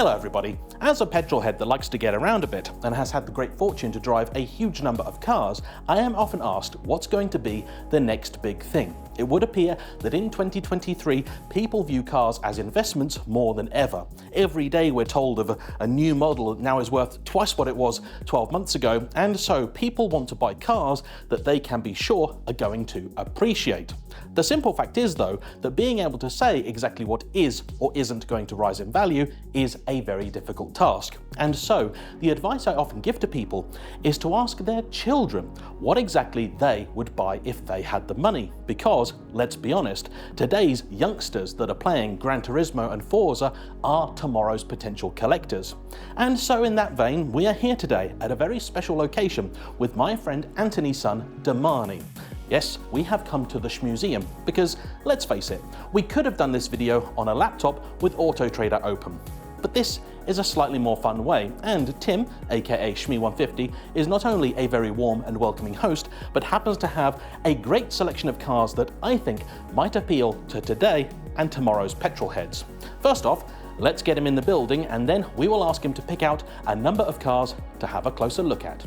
Hello everybody. As a petrolhead that likes to get around a bit and has had the great fortune to drive a huge number of cars, I am often asked what's going to be the next big thing. It would appear that in 2023, people view cars as investments more than ever. Every day we're told of a new model that now is worth twice what it was 12 months ago, and so people want to buy cars that they can be sure are going to appreciate. The simple fact is, though, that being able to say exactly what is or isn't going to rise in value is a very difficult task. And so, the advice I often give to people is to ask their children what exactly they would buy if they had the money. Because, let's be honest, today's youngsters that are playing Gran Turismo and Forza are tomorrow's potential collectors. And so in that vein, we are here today at a very special location with my friend Anthony's son, Damani. Yes, we have come to the Shmuseum because, let's face it, we could have done this video on a laptop with Auto Trader open. But this is a slightly more fun way, and Tim, aka Shmee150, is not only a very warm and welcoming host, but happens to have a great selection of cars that I think might appeal to today and tomorrow's petrol heads. First off, let's get him in the building and then we will ask him to pick out a number of cars to have a closer look at.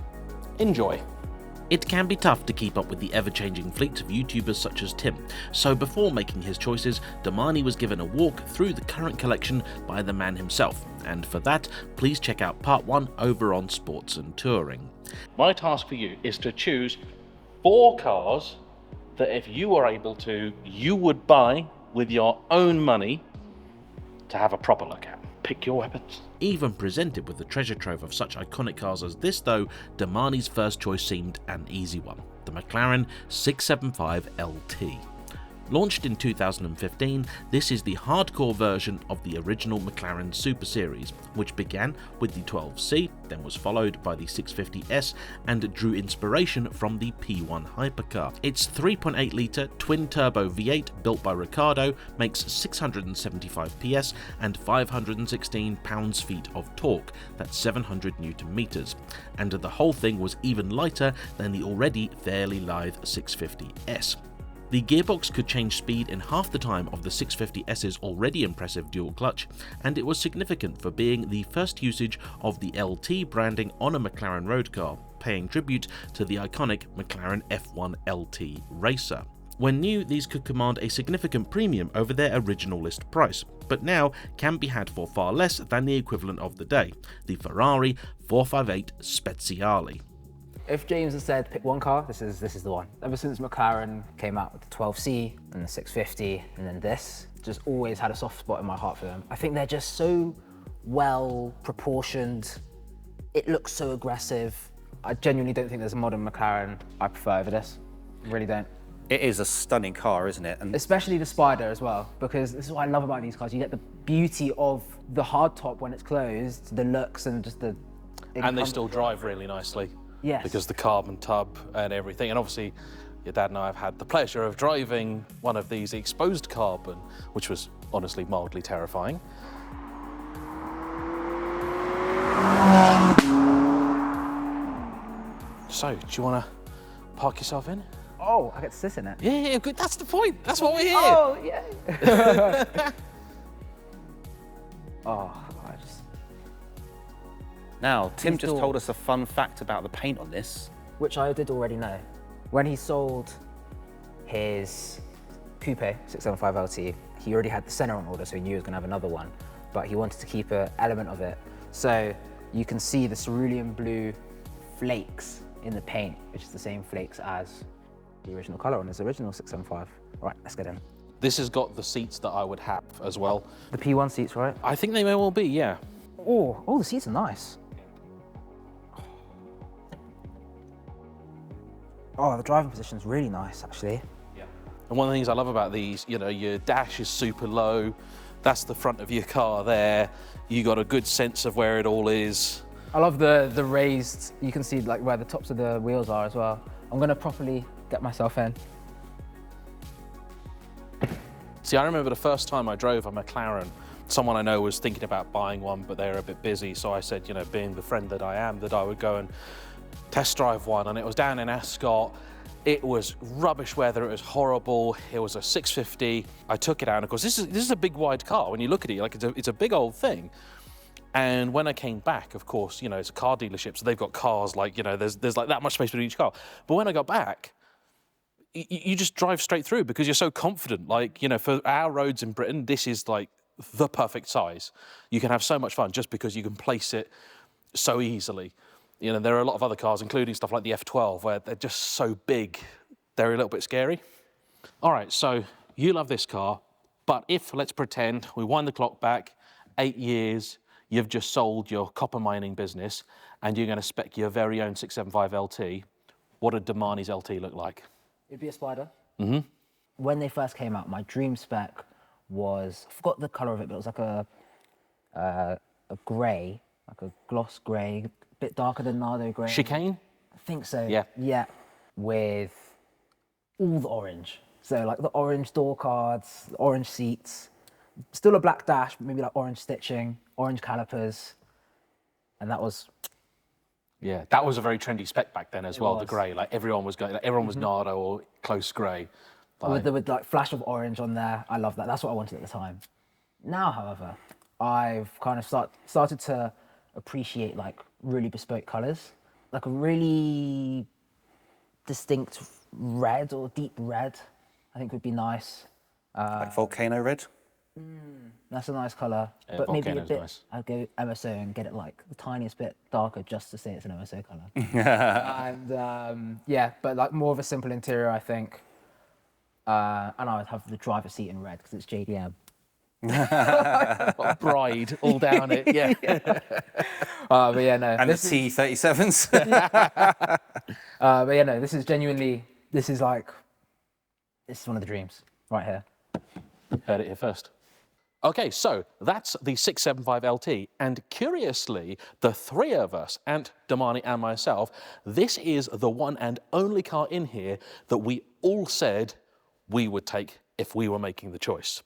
Enjoy. It can be tough to keep up with the ever-changing fleet of YouTubers such as Tim, so before making his choices, Damani was given a walk through the current collection by the man himself, and for that, please check out part 1 over on Sports and Touring. My task for you is to choose 4 cars that if you were able to, you would buy with your own money to have a proper look at. Pick your weapons. Even presented with a treasure trove of such iconic cars as this though, Damani's first choice seemed an easy one, the McLaren 675 LT. Launched in 2015, this is the hardcore version of the original McLaren Super Series, which began with the 12C, then was followed by the 650S and drew inspiration from the P1 hypercar. Its 3.8-litre twin-turbo V8 built by Ricardo makes 675 PS and 516 pounds-feet of torque, that's 700 Newton-meters, and the whole thing was even lighter than the already fairly lithe 650S. The gearbox could change speed in half the time of the 650S's already impressive dual clutch, and it was significant for being the first usage of the LT branding on a McLaren road car, paying tribute to the iconic McLaren F1 LT racer. When new, these could command a significant premium over their original list price, but now can be had for far less than the equivalent of the day, the Ferrari 458 Speziale. If James had said pick one car, this is the one. Ever since McLaren came out with the 12C and the 650 and then this, just always had a soft spot in my heart for them. I think they're just so well proportioned. It looks so aggressive. I genuinely don't think there's a modern McLaren I prefer over this. I really don't. It is a stunning car, isn't it? And especially the Spider as well, because this is what I love about these cars. You get the beauty of the hardtop when it's closed, the looks and just the... And they still drive really nicely. Yes. Because the carbon tub and everything, and obviously your dad and I have had the pleasure of driving one of these exposed carbon, which was honestly mildly terrifying. So, do you want to park yourself in? Oh, I get to sit in it? Yeah, good. That's the point. That's what we're here. Oh, yeah. Oh, I just... Now, Tim just told us a fun fact about the paint on this. Which I did already know. When he sold his Coupe 675 LT, he already had the center on order, so he knew he was going to have another one, but he wanted to keep an element of it. So you can see the cerulean blue flakes in the paint, which is the same flakes as the original color on his original 675. All right, let's get in. This has got the seats that I would have as well. The P1 seats, right? I think they may well be, yeah. Oh, the seats are nice. Oh, the driving position's really nice, actually. Yeah. And one of the things I love about these, you know, your dash is super low. That's the front of your car there. You got a good sense of where it all is. I love the raised, you can see like where the tops of the wheels are as well. I'm gonna properly get myself in. See, I remember the first time I drove a McLaren, someone I know was thinking about buying one, but they were a bit busy. So I said, you know, being the friend that I am, that I would go and test drive one, and it was down in Ascot. It was rubbish weather, it was horrible. It was a 650. I took it out, and of course, this is a big wide car. When you look at it, like it's a big old thing. And when I came back, of course, you know, it's a car dealership, so they've got cars like, you know, there's like that much space between each car. But when I got back, you just drive straight through because you're so confident. Like, you know, for our roads in Britain, this is like the perfect size. You can have so much fun just because you can place it so easily. You know, there are a lot of other cars, including stuff like the F12, where they're just so big, they're a little bit scary. All right, so you love this car, but if, let's pretend, we wind the clock back 8 years, you've just sold your copper mining business, and you're going to spec your very own 675 LT, what would Damani's LT look like? It'd be a Spider. Mm-hmm. When they first came out, my dream spec was, I forgot the colour of it, but it was like a grey, like a gloss grey, a bit darker than Nardo grey. Chicane? I think so. Yeah. Yeah, with all the orange. So like the orange door cards, the orange seats, still a black dash, but maybe like orange stitching, orange calipers, and that was... Yeah, that was a very trendy spec back then as well, the was. grey. Like everyone was going, like, everyone was Nardo or close grey. With like flash of orange on there. I love that. That's what I wanted at the time. Now, however, I've kind of started to appreciate like really bespoke colours. Like a really distinct red or deep red, I think would be nice. Like volcano red. That's a nice colour, Yeah, but maybe a volcano's bit. nice. I'd go MSO and get it like the tiniest bit darker, just to say it's an MSO colour. And yeah, but like more of a simple interior, I think. And I would have the driver's seat in red because it's JDM. Bride all down it, yeah. But yeah, no. And the T37s. But yeah, no. This is genuinely. This is one of the dreams right here. Heard it here first. Okay, so that's the 675 LT, and curiously, the three of us, and Damani and myself, this is the one and only car in here that we all said we would take if we were making the choice.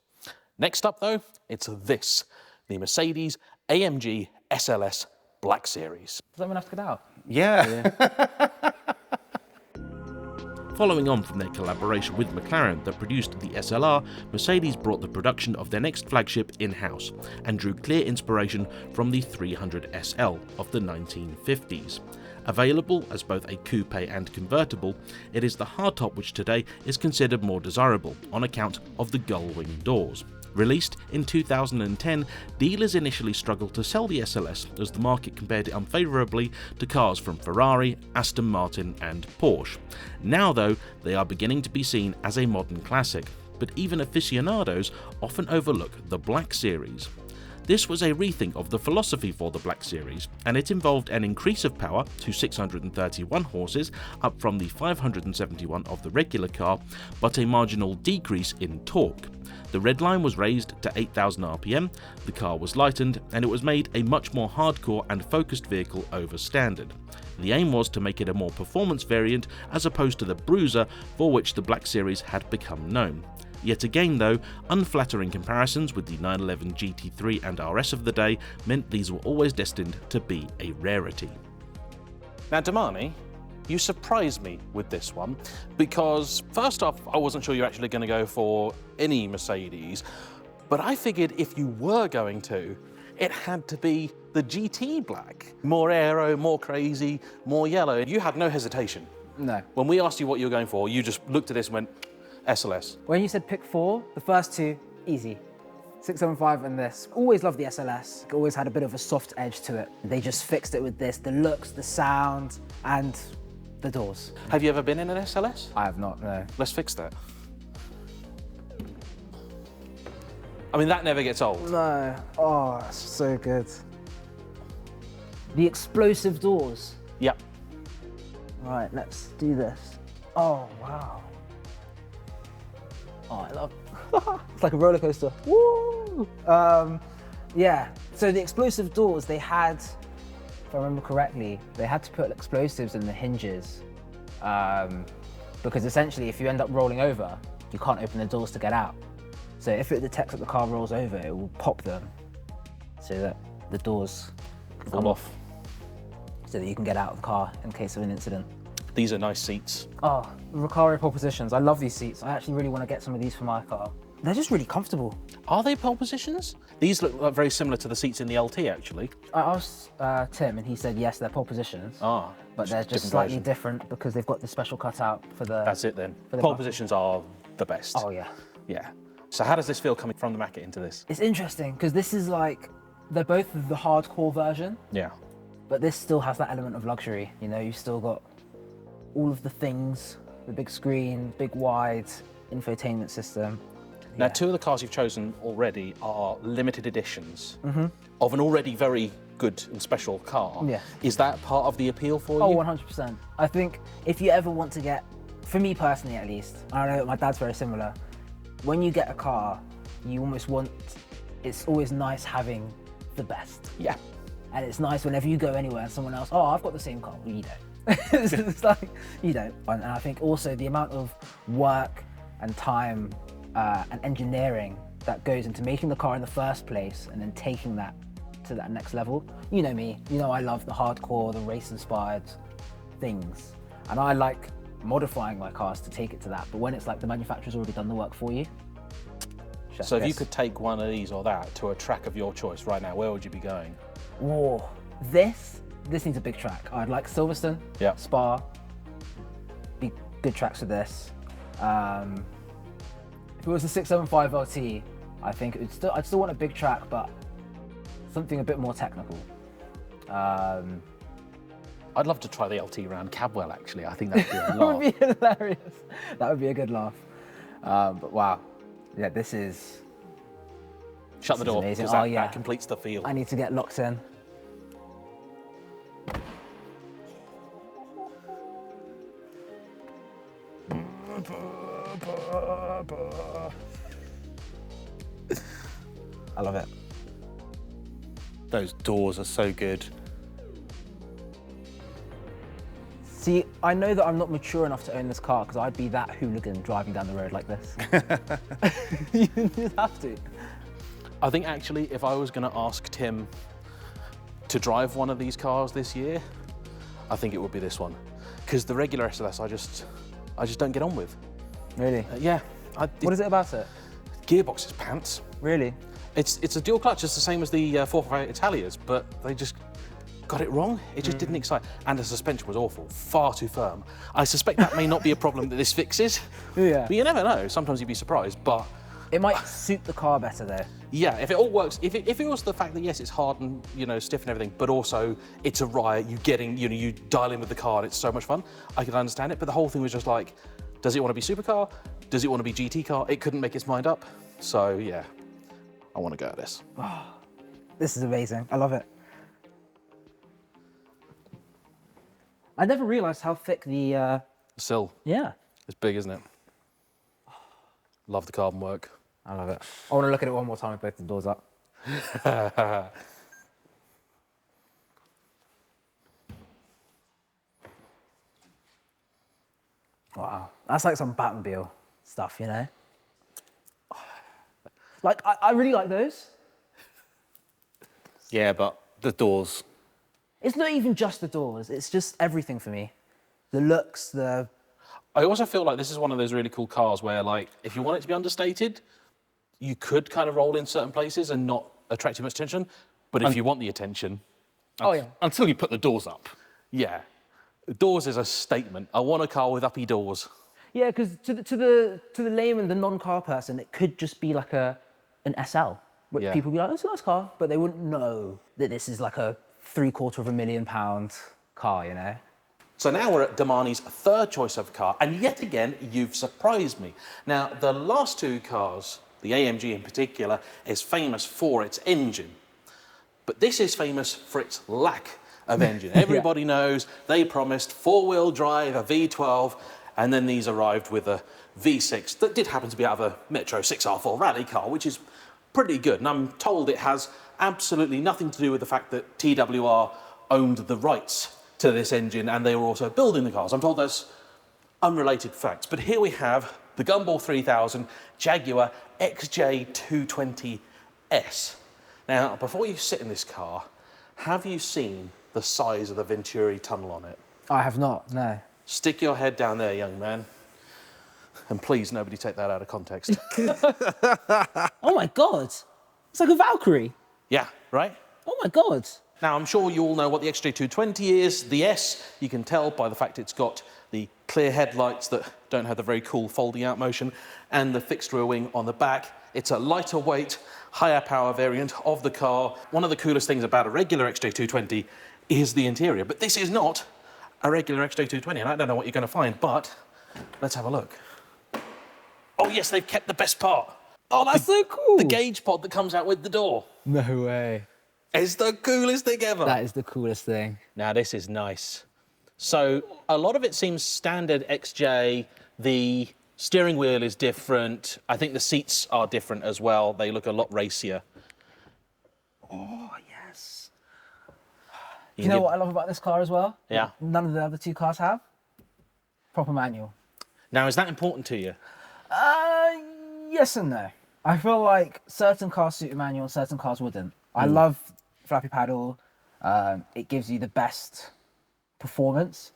Next up though, it's this, the Mercedes AMG SLS Black Series. Does anyone have to get out? Yeah. Following on from their collaboration with McLaren that produced the SLR, Mercedes brought the production of their next flagship in-house and drew clear inspiration from the 300 SL of the 1950s. Available as both a coupe and convertible, it is the hardtop which today is considered more desirable on account of the gull-wing doors. Released in 2010, dealers initially struggled to sell the SLS as the market compared it unfavourably to cars from Ferrari, Aston Martin and Porsche. Now though, they are beginning to be seen as a modern classic, but even aficionados often overlook the Black Series. This was a rethink of the philosophy for the Black Series, and it involved an increase of power to 631 horses, up from the 571 of the regular car, but a marginal decrease in torque. The red line was raised to 8,000 RPM, the car was lightened, and it was made a much more hardcore and focused vehicle over standard. The aim was to make it a more performance variant as opposed to the bruiser for which the Black Series had become known. Yet again though, unflattering comparisons with the 911 GT3 and RS of the day meant these were always destined to be a rarity. Now Damani, you surprised me with this one because first off, I wasn't sure you're actually going to go for any Mercedes, but I figured if you were going to, it had to be the GT Black. More aero, more crazy, more yellow. You had no hesitation. No. When we asked you what you were going for, you just looked at this and went, SLS. When you said pick four, the first two, easy. 675 and this. Always loved the SLS. It always had a bit of a soft edge to it. They just fixed it with this, the looks, the sound, and the doors. Have you ever been in an SLS? I have not, no. Let's fix that. I mean, that never gets old. No. Oh, it's so good. The explosive doors. Yep. Right, let's do this. Oh, wow. Oh, I love it's like a roller coaster. Woo! Yeah, so the explosive doors, they had, if I remember correctly, they had to put explosives in the hinges because essentially if you end up rolling over, you can't open the doors to get out. So if it detects that the car rolls over, it will pop them so that the doors can Fall come off. so that you can get out of the car in case of an incident. These are nice seats. Oh, Recaro pole positions. I love these seats. I actually really want to get some of these for my car. they're just really comfortable. Are they pole positions? These look like very similar to the seats in the LT, actually. I asked Tim, and he said yes, they're pole positions. Ah, but they're just different slightly version. different because they've got the special cutout for the. That's it then. for the Pole button. positions are the best. Oh yeah. Yeah. So how does this feel coming from the Macca into this? It's interesting because this is like they're both the hardcore version, Yeah. but this still has that element of luxury. You know, you've still got all of the things, the big screen, big wide infotainment system. Now, two of the cars you've chosen already are limited editions of an already very good and special car. Yeah. Is that part of the appeal for Oh, you? 100%. I think if you ever want to get, for me personally at least, I know my dad's very similar, when you get a car, you almost want, it's always nice having the best. Yeah. And it's nice whenever you go anywhere and someone else, oh, I've got the same car. Well, you don't. It's like, you don't. And I think also the amount of work and time and engineering that goes into making the car in the first place and then taking that to that next level. You know me, you know I love the hardcore, the race-inspired things. And I like modifying my cars to take it to that. But when it's like the manufacturer's already done the work for you. So if you could take one of these or that to a track of your choice right now, where would you be going? Whoa, this needs a big track. I'd like Silverstone, Yeah. Spa, be good tracks for this. If it was a 675 LT, I think I'd still want a big track, but something a bit more technical. I'd love to try the LT round Cabwell, actually. I think that'd be a That laugh. would be hilarious. That would be a good laugh. But wow, yeah, this is. Shut the This is door, amazing. because Oh, that, yeah. that completes the feel. I need to get locked in. I love it. Those doors are so good. See, I know that I'm not mature enough to own this car because I'd be that hooligan driving down the road like this. You just have to. I think actually, if I was going to ask Tim to drive one of these cars this year, I think it would be this one, because the regular SLS I just don't get on with. Really? Yeah. What is it about it? Gearbox is pants. Really? It's a dual clutch. It's the same as the 458 Italias, but they just got it wrong. It just didn't excite. And the suspension was awful, far too firm. I suspect that may not be a problem that this fixes. Yeah. But you never know. Sometimes you'd be surprised. But It might suit the car better though. yeah, if it all works, if it was the fact that yes, it's hard and stiff and everything, but also it's a riot. You dial in with the car and it's so much fun. I could understand it, but the whole thing was just like, does it want to be supercar? Does it want to be GT car? It couldn't make its mind up. So yeah, I want to go at this. This is amazing. I love it. I never realised how thick the. Still, Yeah. it's big, isn't it? Love the carbon work. I love it. I want to look at it one more time with both the doors up. Wow, that's like some Batmobile stuff, you know? Like, I really like those. Yeah, but the doors. It's not even just the doors, it's just everything for me. The looks, the... I also feel like this is one of those really cool cars where, like, if you want it to be understated, you could kind of roll in certain places and not attract too much attention. But if you want the attention, Oh, yeah. Until you put the doors up. yeah. Doors is a statement. I want a car with uppy doors. Yeah, because to the layman, the non-car person, it could just be like an SL. Which Yeah. people would be like, oh, it's a nice car, but they wouldn't know that this is like a £750,000 car, you know? So now we're at Damani's third choice of car, and yet again, you've surprised me. Now, the last two cars, the AMG in particular, is famous for its engine. But this is famous for its lack of engine. Everybody knows they promised four-wheel drive, a V12, and then these arrived with a V6 that did happen to be out of a Metro 6R4 rally car, which is pretty good. And I'm told it has absolutely nothing to do with the fact that TWR owned the rights to this engine and they were also building the cars. I'm told that's unrelated facts. But here we have the Gumball 3000 Jaguar XJ220S. Now, before you sit in this car, have you seen the size of the Venturi tunnel on it? I have not, no. Stick your head down there, young man. And please, nobody take that out of context. Oh my God. It's like a Valkyrie. Yeah, right? Oh my God. Now, I'm sure you all know what the XJ220 is. The S, you can tell by the fact it's got the clear headlights that don't have the very cool folding out motion and the fixed rear wing on the back. It's a lighter weight, higher power variant of the car. One of the coolest things about a regular XJ220 is the interior, but this is not a regular XJ220, and I don't know what you're going to find, but let's have a look. Oh yes, they've kept the best part. Oh, that's so cool. The gauge pod that comes out with the door. No way. It's the coolest thing ever. That is the coolest thing. Now this is nice. So a lot of it seems standard XJ. The steering wheel is different. I think the seats are different as well. They look a lot racier. Oh, yes. You know what I love about this car as well? Yeah. None of the other two cars have? Proper manual. Now, is that important to you? Yes and no. I feel like certain cars suit a manual, certain cars wouldn't. I love flappy paddle. It gives you the best performance.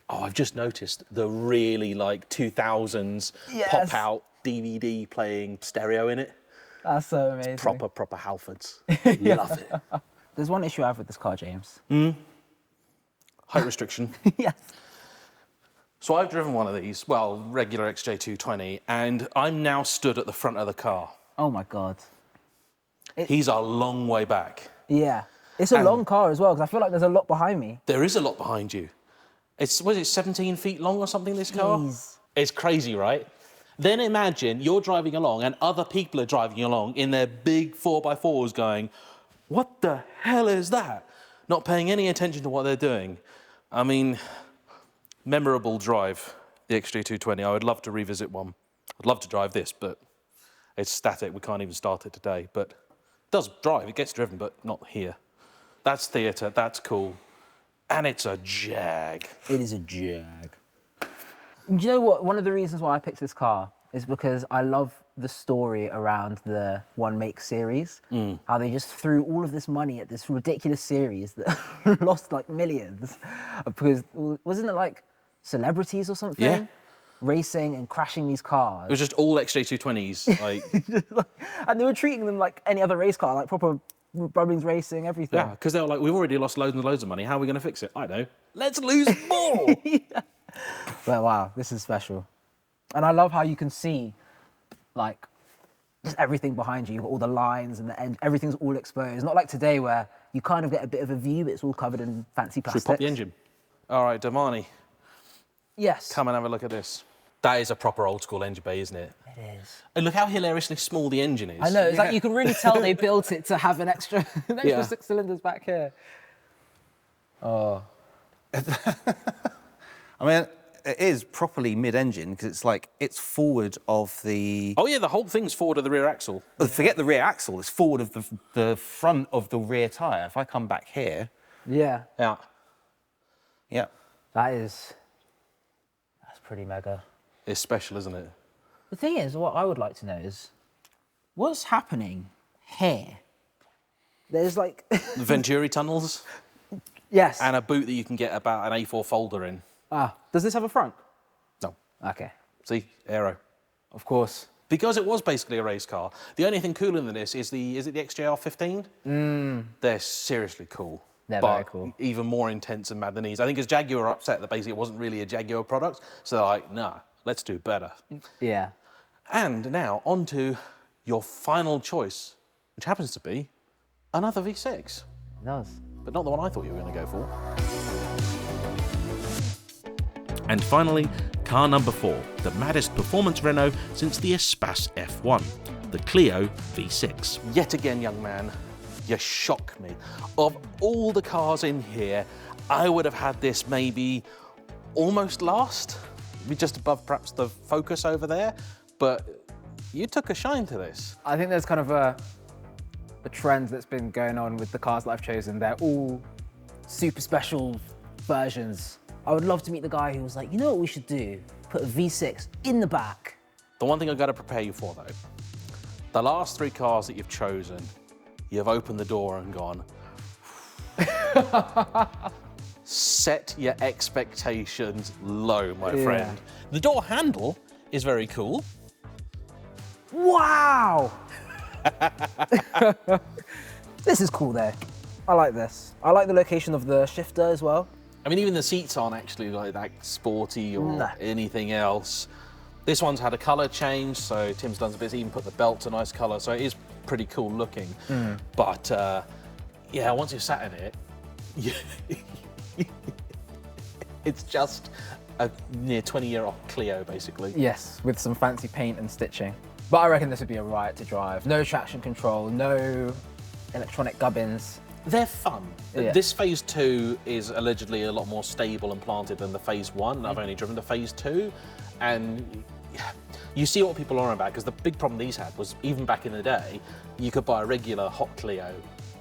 Oh, I've just noticed the really like 2000s Yes. pop out DVD playing stereo in it. That's so amazing. Proper Halfords. Love it. There's one issue I have with this car, James. Height restriction. Yes. So I've driven one of these, well, regular XJ220, and I'm now stood at the front of the car. Oh my God. He's a long way back. Yeah. It's a long car as well, because I feel like there's a lot behind me. There is a lot behind you. Was it 17 feet long or something, this car? Jeez. It's crazy, right? Then imagine you're driving along and other people are driving along in their big 4x4s going, what the hell is that? Not paying any attention to what they're doing. I mean, memorable drive, the XJ220. I would love to revisit one. I'd love to drive this, but it's static. We can't even start it today. But it does drive, it gets driven, but not here. That's theatre, that's cool. And it's a Jag. It is a Jag. Do you know what? One of the reasons why I picked this car is because I love the story around the One Make series. How they just threw all of this money at this ridiculous series that lost like millions. Because wasn't it like celebrities or something? Yeah. Racing and crashing these cars. It was just all XJ220s. Like, And they were treating them like any other race car, like proper Bubbings Racing, everything. yeah, because they were like, we've already lost loads and loads of money. How are we going to fix it? I know. Let's lose more. But wow, this is special. And I love how you can see, like, just everything behind you. You've got all the lines and the end, everything's all exposed. Not like today where you kind of get a bit of a view, but it's all covered in fancy Should we plastic. pop the engine? All right, Damani, Yes. come and have a look at this. That is a proper old school engine bay, isn't it? It is. And look how hilariously small the engine is. I know, it's like you can really tell they built it to have an extra, Yeah. 6 cylinders back here. Oh. I mean, it is properly mid-engine because it's like, it's forward of the... Oh yeah, the whole thing's forward of the rear axle. Forget the rear axle, it's forward of the front of the rear tyre. If I come back here, Yeah. Yeah. yeah. That's pretty mega. It's special, isn't it? The thing is, what I would like to know is, what's happening here? There's like... The Venturi tunnels Yes. and a boot that you can get about an A4 folder in. Does this have a front? No. Okay. See, aero. Of course. Because it was basically a race car. The only thing cooler than this is is it the XJR15? They're seriously cool. They're but very cool. Even more intense and mad than these. I think as Jaguar were upset that basically it wasn't really a Jaguar product. So they're like, nah, let's do better. Yeah. And now on to your final choice, which happens to be another V6. It does. But not the one I thought you were going to go for. And finally, car number 4, the maddest performance Renault since the Espace F1, the Clio V6. Yet again, young man, you shock me. Of all the cars in here, I would have had this maybe almost last, maybe just above perhaps the Focus over there, but you took a shine to this. I think there's kind of a trend that's been going on with the cars that I've chosen. They're all super special versions. I would love to meet the guy who was like, you know what we should do? Put a V6 in the back. The one thing I've got to prepare you for though, the last 3 cars that you've chosen, you've opened the door and gone, set your expectations low, my friend. The door handle is very cool. Wow! This is cool though. I like this. I like the location of the shifter as well. I mean, even the seats aren't actually like that sporty or No. anything else. This one's had a colour change, so Tim's done a bit, even put the belt a nice colour, so it is pretty cool looking. But yeah, once you're sat in it, it's just a near 20-year-old Clio, basically. Yes, with some fancy paint and stitching. But I reckon this would be a riot to drive. No traction control, no electronic gubbins. They're fun. Yeah. This phase 2 is allegedly a lot more stable and planted than the phase 1. I've only driven the phase 2, and you see what people are on about, because the big problem these had was, even back in the day, you could buy a regular hot Clio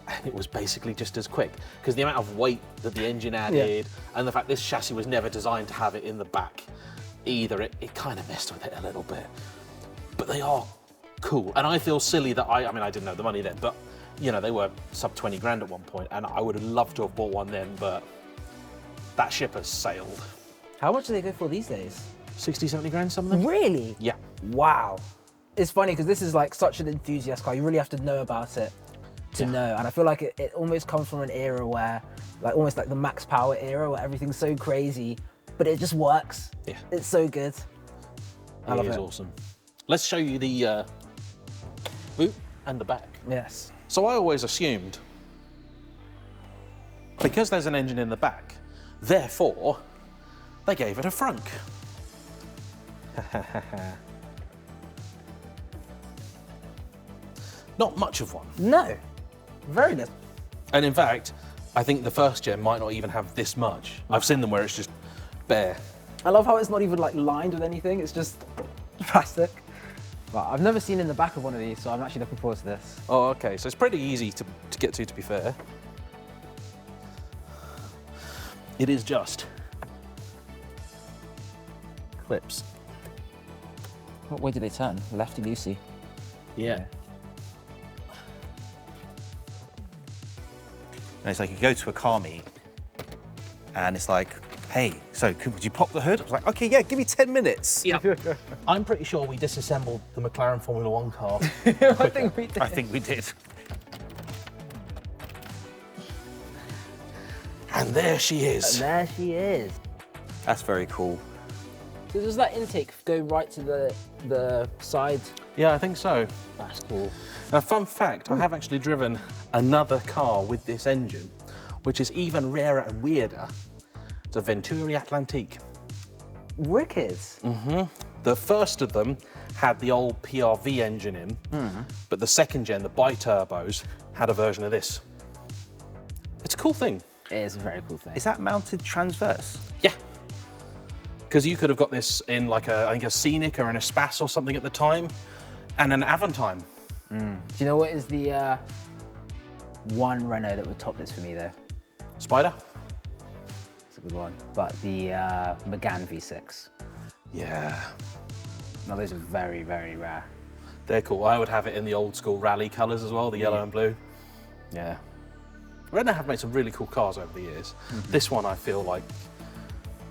and it was basically just as quick, because the amount of weight that the engine added and the fact this chassis was never designed to have it in the back either, it kind of messed with it a little bit. But they are cool, and I feel silly that I mean, I didn't know the money then, but you know, they were sub 20 grand at one point, and I would have loved to have bought one then, but that ship has sailed. How much do they go for these days? 60, 70 grand, some of them? Really? Yeah. Wow. It's funny because this is like such an enthusiast car. You really have to know about it to know. And I feel like it almost comes from an era where, like almost like the Max Power era, where everything's so crazy, but it just works. Yeah. It's so good. I love It is it. awesome. Let's show you the boot and the back. Yes. So I always assumed, because there's an engine in the back, therefore, they gave it a frunk. Not much of one. No. Very little. And in fact, I think the first gen might not even have this much. I've seen them where it's just bare. I love how it's not even like lined with anything. It's just plastic. But I've never seen in the back of one of these, so I'm actually looking forward to this. Oh, okay, so it's pretty easy to get to be fair. It is just clips. What way do they turn? Lefty loosey. Yeah. And it's like you go to a car meet and it's like, hey, so would you pop the hood? I was like, okay, yeah, give me 10 minutes. Yeah. I'm pretty sure we disassembled the McLaren Formula One car. I think we did. I think we did. And there she is. There she is. That's very cool. So does that intake go right to the side? Yeah, I think so. That's cool. Now, fun fact, I have actually driven another car with this engine, which is even rarer and weirder. It's a Venturi Atlantique. Wicked. The first of them had the old PRV engine in, but the second gen, the bi-turbos, had a version of this. It's a cool thing. It is a very cool thing. Is that mounted transverse? Yeah. Because you could have got this in like I think a Scenic or an Espace or something at the time, and an Aventime. Do you know what is the one Renault that would top this for me though? Spider? It's a good one. But the Megane V6. Yeah. Now those are very, very rare. They're cool. I would have it in the old school rally colours as well, the yellow and blue. Yeah. Renault have made some really cool cars over the years. This one, I feel like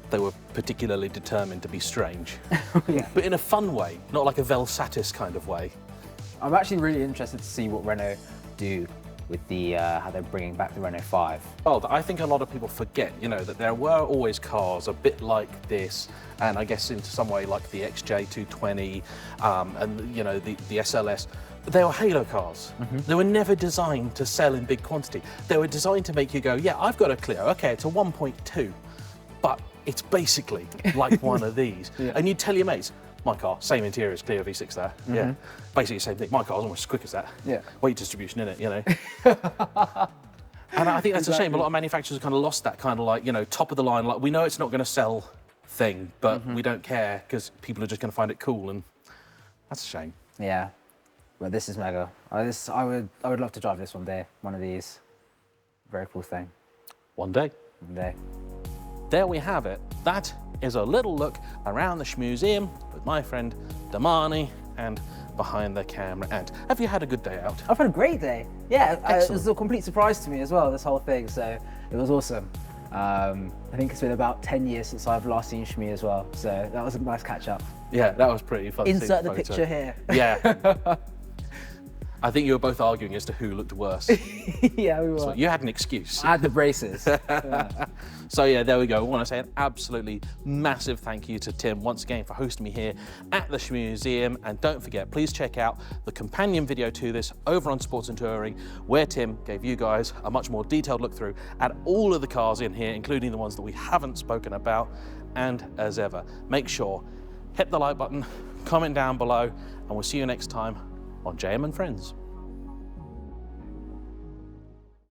they were particularly determined to be strange. Yeah. But in a fun way, not like a Velsatis kind of way. I'm actually really interested to see what Renault do with the how they're bringing back the Renault 5. Well, I think a lot of people forget, you know, that there were always cars a bit like this, and I guess in some way like the XJ220 and, you know, the SLS. They were halo cars. They were never designed to sell in big quantity. They were designed to make you go, yeah, I've got a Clio. Okay, it's a 1.2, but it's basically like one of these. And you tell your mates, my car, same interior as Clio V6 there. Yeah, basically the same thing. My car's almost as quick as that. Yeah. Weight distribution in it, you know. And I think that's a shame. A lot of manufacturers have kind of lost that kind of like, you know, top of the line, like we know it's not going to sell thing, but we don't care because people are just going to find it cool, and that's a shame. Yeah. But this is mega. I would love to drive this one day. One of these. Very cool thing. One day. One day. There we have it. That is a little look around the Shmuseum with my friend Damani and behind the camera. And have you had a good day out? I've had a great day. Yeah, it Excellent. was a complete surprise to me as well, this whole thing, so it was awesome. I think it's been about 10 years since I've last seen Shmee as well, so that was a nice catch up. Yeah, that was pretty fun. to see Insert the photo. picture here. Yeah. I think you were both arguing as to who looked worse. Yeah, we were. So you had an excuse. I had the braces. Yeah. So yeah, there we go. I want to say an absolutely massive thank you to Tim once again for hosting me here at the Shmuseum. And don't forget, please check out the companion video to this over on Sports and Touring, where Tim gave you guys a much more detailed look through at all of the cars in here, including the ones that we haven't spoken about. And as ever, make sure, hit the like button, comment down below, and we'll see you next time on JayEmm Friends.